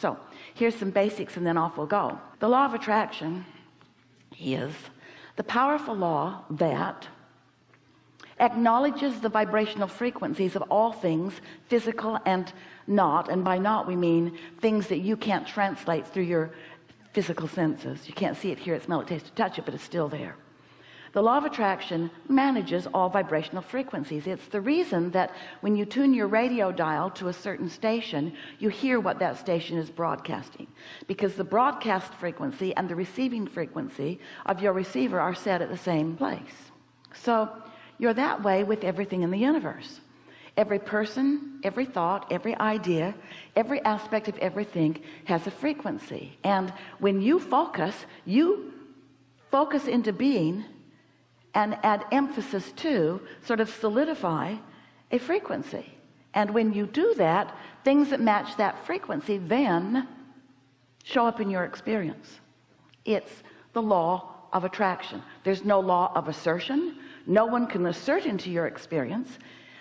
So here's some basics and then off we'll go. The law of attraction is the powerful law that acknowledges the vibrational frequencies of all things, physical and not. And by not we mean things that you can't translate through your physical senses. You can't see it, hear it, smell it, taste it, touch it, but it's still there. The law of attraction manages all vibrational frequencies. It's the reason that when you tune your radio dial to a certain station, you hear what that station is broadcasting, because the broadcast frequency and the receiving frequency of your receiver are set at the same place. So you're that way with everything in the universe. Every person, every thought, every idea, every aspect of everything has a frequency. And when you focus into being and add emphasis to, sort of solidify a frequency. And when you do that, things that match that frequency then show up in your experience. It's the law of attraction. There's no law of assertion. No one can assert into your experience,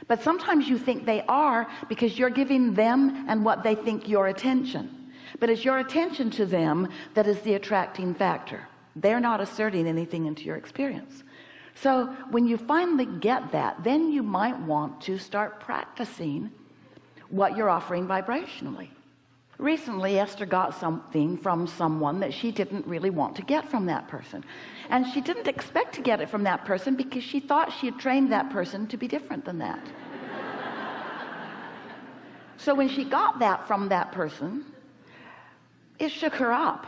but sometimes you think they are because you're giving them and what they think your attention. But it's your attention to them that is the attracting factor. They're not asserting anything into your experience. So when you finally get that, then you might want to start practicing what you're offering vibrationally. Recently, Esther got something from someone that she didn't really want to get from that person. And she didn't expect to get it from that person because she thought she had trained that person to be different than that. So when she got that from that person, it shook her up,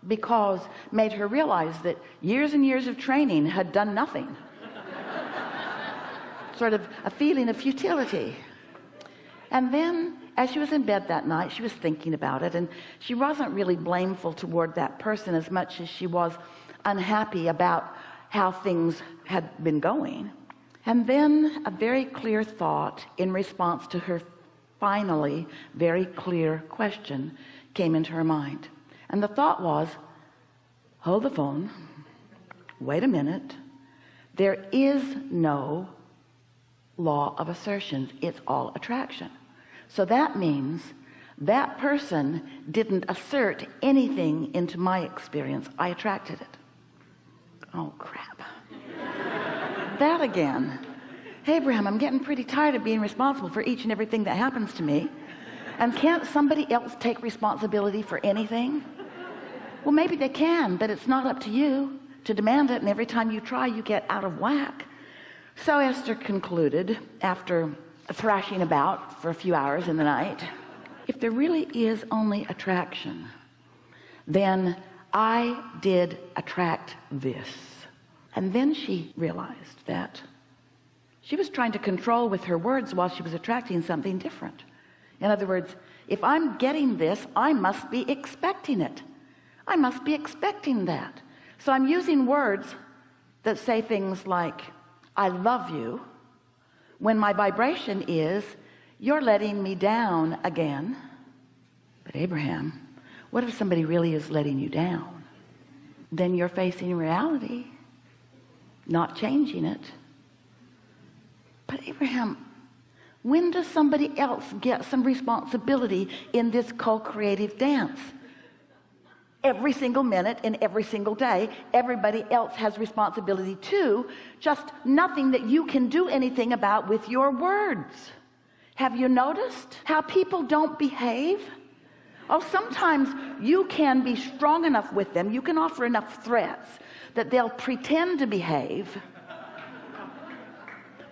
because made her realize that years and years of training had done nothing. Sort of a feeling of futility. And then as she was in bed that night, she was thinking about it, and she wasn't really blameful toward that person as much as she was unhappy about how things had been going. And then a very clear thought in response to her finally very clear question came into her mind. And the thought was, hold the phone, wait a minute, there is no law of assertions, it's all attraction. So that means that person didn't assert anything into my experience, I attracted it. Oh crap. That again. Hey Abraham, I'm getting pretty tired of being responsible for each and everything that happens to me, and can't somebody else take responsibility for anything? Well, maybe they can, but it's not up to you to demand it, and every time you try you get out of whack. So Esther concluded, after thrashing about for a few hours in the night, if there really is only attraction, then I did attract this. And then she realized that she was trying to control with her words while she was attracting something different. In other words, if I'm getting this, I must be expecting it. I must be expecting that. So I'm using words that say things like, I love you, when my vibration is, you're letting me down again. But Abraham, what if somebody really is letting you down? Then you're facing reality, not changing it. But Abraham, when does somebody else get some responsibility in this co-creative dance? Every single minute and every single day, everybody else has responsibility too, just nothing that you can do anything about with your words. Have you noticed how people don't behave? Oh, sometimes you can be strong enough with them, you can offer enough threats that they'll pretend to behave,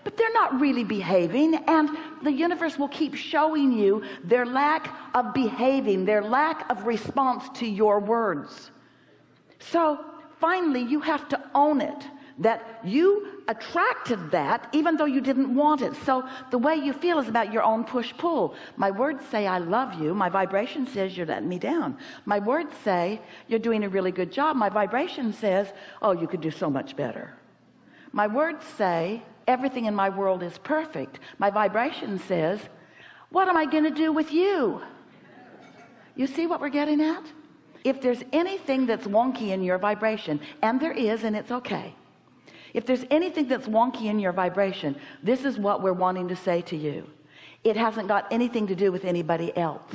but they're not really behaving, and the universe will keep showing you their lack of behaving, their lack of response to your words. So finally you have to own it, that you attracted that even though you didn't want it. So the way you feel is about your own push-pull. My words say I love you, my vibration says you're letting me down. My words say you're doing a really good job, my vibration says, oh, you could do so much better. My words say everything in my world is perfect, my vibration says, what am I going to do with you? You see what we're getting at? If there's anything that's wonky in your vibration, and there is, and it's okay, if there's anything that's wonky in your vibration, this is what we're wanting to say to you. It hasn't got anything to do with anybody else.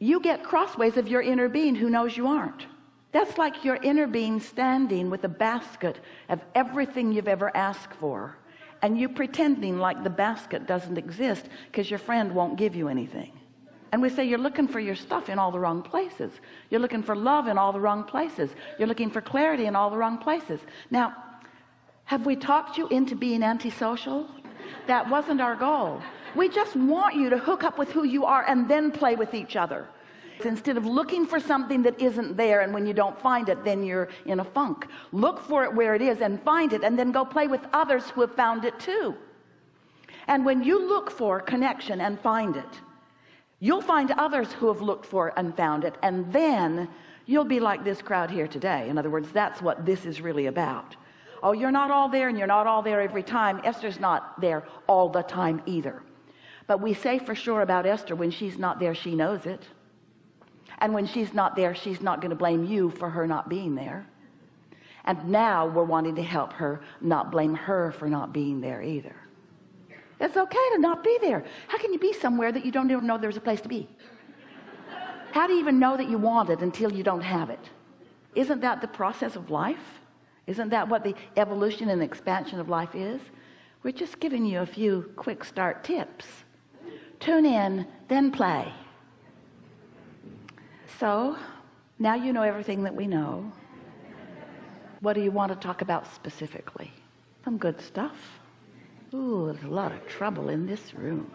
you get crossways of your inner being who knows you aren't. That's like your inner being standing with a basket of everything you've ever asked for, and you pretending like the basket doesn't exist because your friend won't give you anything. And we say you're looking for your stuff in all the wrong places. You're looking for love in all the wrong places. You're looking for clarity in all the wrong places. Now, have we talked you into being antisocial? That wasn't our goal. We just want you to hook up with who you are and then play with each other, instead of looking for something that isn't there, and when you don't find it, then you're in a funk. Look for it where it is and find it, and then go play with others who have found it too. And when you look for connection and find it, you'll find others who have looked for and found it, and then you'll be like this crowd here today. In other words, that's what this is really about. Oh, you're not all there, and you're not all there every time. Esther's not there all the time either. But we say for sure about Esther, when she's not there, she knows it. And when she's not there, she's not going to blame you for her not being there. And now we're wanting to help her not blame her for not being there either. It's okay to not be there. How can you be somewhere that you don't even know there's a place to be? How do you even know that you want it until you don't have it? Isn't that the process of life? Isn't that what the evolution and expansion of life is? We're just giving you a few quick start tips. Tune in, then play. So now you know everything that we know. What do you want to talk about specifically? Some good stuff. Ooh, there's a lot of trouble in this room.